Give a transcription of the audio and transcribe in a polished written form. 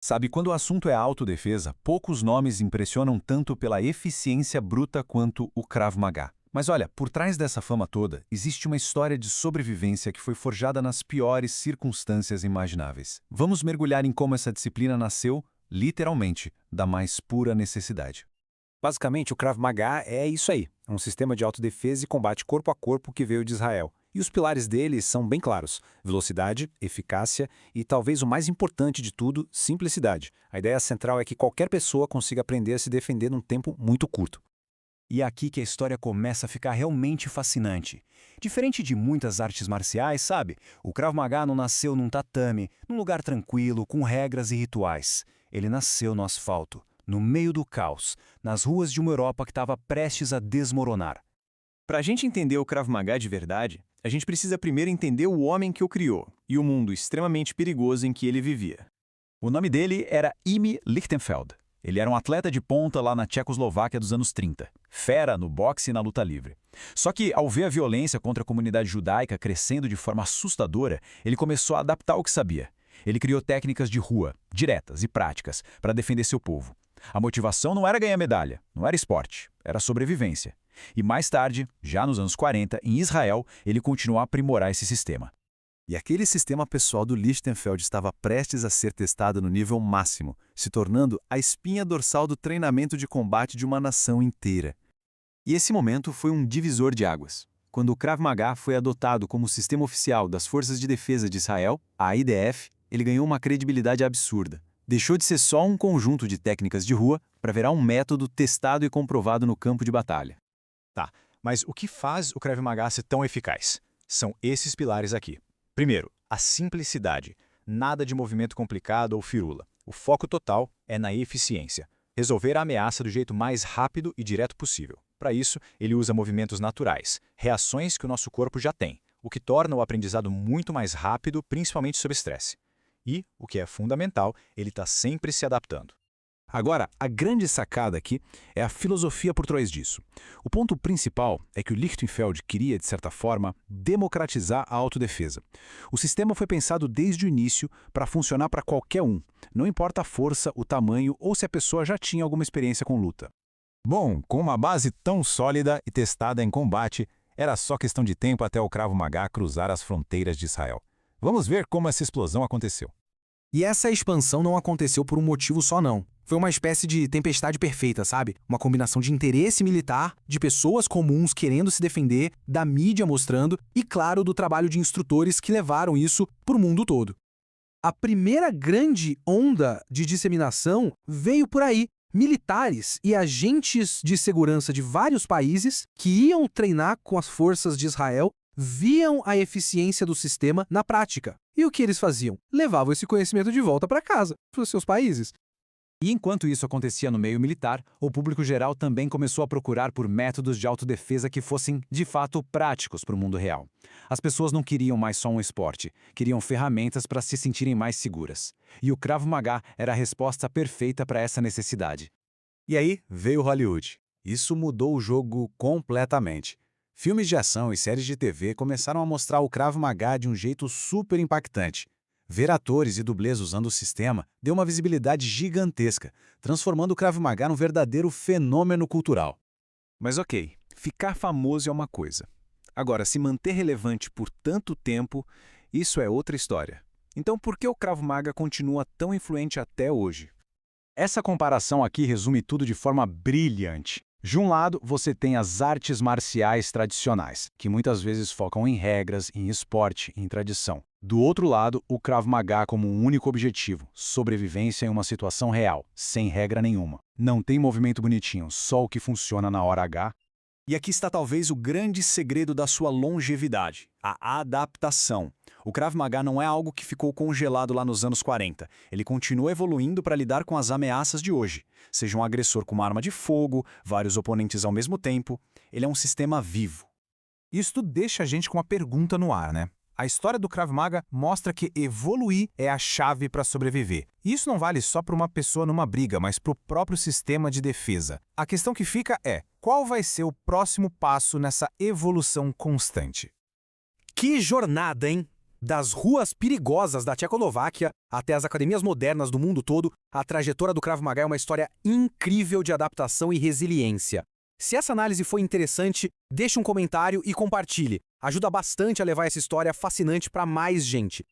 Sabe, quando o assunto é autodefesa, poucos nomes impressionam tanto pela eficiência bruta quanto o Krav Maga. Mas olha, por trás dessa fama toda, existe uma história de sobrevivência que foi forjada nas piores circunstâncias imagináveis. Vamos mergulhar em como essa disciplina nasceu, literalmente, da mais pura necessidade. Basicamente, o Krav Maga é isso aí, um sistema de autodefesa e combate corpo a corpo que veio de Israel. E os pilares dele são bem claros: velocidade, eficácia e, talvez o mais importante de tudo, simplicidade. A ideia central é que qualquer pessoa consiga aprender a se defender num tempo muito curto. E é aqui que a história começa a ficar realmente fascinante. Diferente de muitas artes marciais, sabe? O Krav Maga não nasceu num tatame, num lugar tranquilo, com regras e rituais. Ele nasceu no asfalto, no meio do caos, nas ruas de uma Europa que estava prestes a desmoronar. Para a gente entender o Krav Maga de verdade, a gente precisa primeiro entender o homem que o criou e o mundo extremamente perigoso em que ele vivia. O nome dele era Imi Lichtenfeld. Ele era um atleta de ponta lá na Tchecoslováquia dos anos 30, fera no boxe e na luta livre. Só que, ao ver a violência contra a comunidade judaica crescendo de forma assustadora, ele começou a adaptar o que sabia. Ele criou técnicas de rua, diretas e práticas, para defender seu povo. A motivação não era ganhar medalha, não era esporte, era sobrevivência. E mais tarde, já nos anos 40, em Israel, ele continuou a aprimorar esse sistema. E aquele sistema pessoal do Lichtenfeld estava prestes a ser testado no nível máximo, se tornando a espinha dorsal do treinamento de combate de uma nação inteira. E esse momento foi um divisor de águas. Quando o Krav Maga foi adotado como sistema oficial das Forças de Defesa de Israel, a IDF, ele ganhou uma credibilidade absurda. Deixou de ser só um conjunto de técnicas de rua para virar um método testado e comprovado no campo de batalha. Tá, mas o que faz o Krav Maga ser tão eficaz? São esses pilares aqui. Primeiro, a simplicidade. Nada de movimento complicado ou firula. O foco total é na eficiência. Resolver a ameaça do jeito mais rápido e direto possível. Para isso, ele usa movimentos naturais, reações que o nosso corpo já tem, o que torna o aprendizado muito mais rápido, principalmente sob estresse. E, o que é fundamental, ele está sempre se adaptando. Agora, a grande sacada aqui é a filosofia por trás disso. O ponto principal é que o Lichtenfeld queria, de certa forma, democratizar a autodefesa. O sistema foi pensado desde o início para funcionar para qualquer um, não importa a força, o tamanho ou se a pessoa já tinha alguma experiência com luta. Bom, com uma base tão sólida e testada em combate, era só questão de tempo até o Krav Maga cruzar as fronteiras de Israel. Vamos ver como essa explosão aconteceu. E essa expansão não aconteceu por um motivo só não. Foi uma espécie de tempestade perfeita, sabe? Uma combinação de interesse militar, de pessoas comuns querendo se defender, da mídia mostrando e, claro, do trabalho de instrutores que levaram isso para o mundo todo. A primeira grande onda de disseminação veio por aí. Militares e agentes de segurança de vários países que iam treinar com as forças de Israel viam a eficiência do sistema na prática. E o que eles faziam? Levavam esse conhecimento de volta para casa, para os seus países. E enquanto isso acontecia no meio militar, o público geral também começou a procurar por métodos de autodefesa que fossem, de fato, práticos para o mundo real. As pessoas não queriam mais só um esporte, queriam ferramentas para se sentirem mais seguras. E o Krav Maga era a resposta perfeita para essa necessidade. E aí veio Hollywood. Isso mudou o jogo completamente. Filmes de ação e séries de TV começaram a mostrar o Krav Maga de um jeito super impactante. Ver atores e dublês usando o sistema deu uma visibilidade gigantesca, transformando o Krav Maga num verdadeiro fenômeno cultural. Mas ok, ficar famoso é uma coisa. Agora, se manter relevante por tanto tempo, isso é outra história. Então, por que o Krav Maga continua tão influente até hoje? Essa comparação aqui resume tudo de forma brilhante. De um lado, você tem as artes marciais tradicionais, que muitas vezes focam em regras, em esporte, em tradição. Do outro lado, o Krav Maga como um único objetivo, sobrevivência em uma situação real, sem regra nenhuma. Não tem movimento bonitinho, só o que funciona na hora H. E aqui está talvez o grande segredo da sua longevidade, a adaptação. O Krav Maga não é algo que ficou congelado lá nos anos 40. Ele continua evoluindo para lidar com as ameaças de hoje. Seja um agressor com uma arma de fogo, vários oponentes ao mesmo tempo, ele é um sistema vivo. Isso deixa a gente com uma pergunta no ar, né? A história do Krav Maga mostra que evoluir é a chave para sobreviver. E isso não vale só para uma pessoa numa briga, mas para o próprio sistema de defesa. A questão que fica é, qual vai ser o próximo passo nessa evolução constante? Que jornada, hein? Das ruas perigosas da Tchecoslováquia até as academias modernas do mundo todo, a trajetória do Krav Maga é uma história incrível de adaptação e resiliência. Se essa análise foi interessante, deixe um comentário e compartilhe. Ajuda bastante a levar essa história fascinante para mais gente.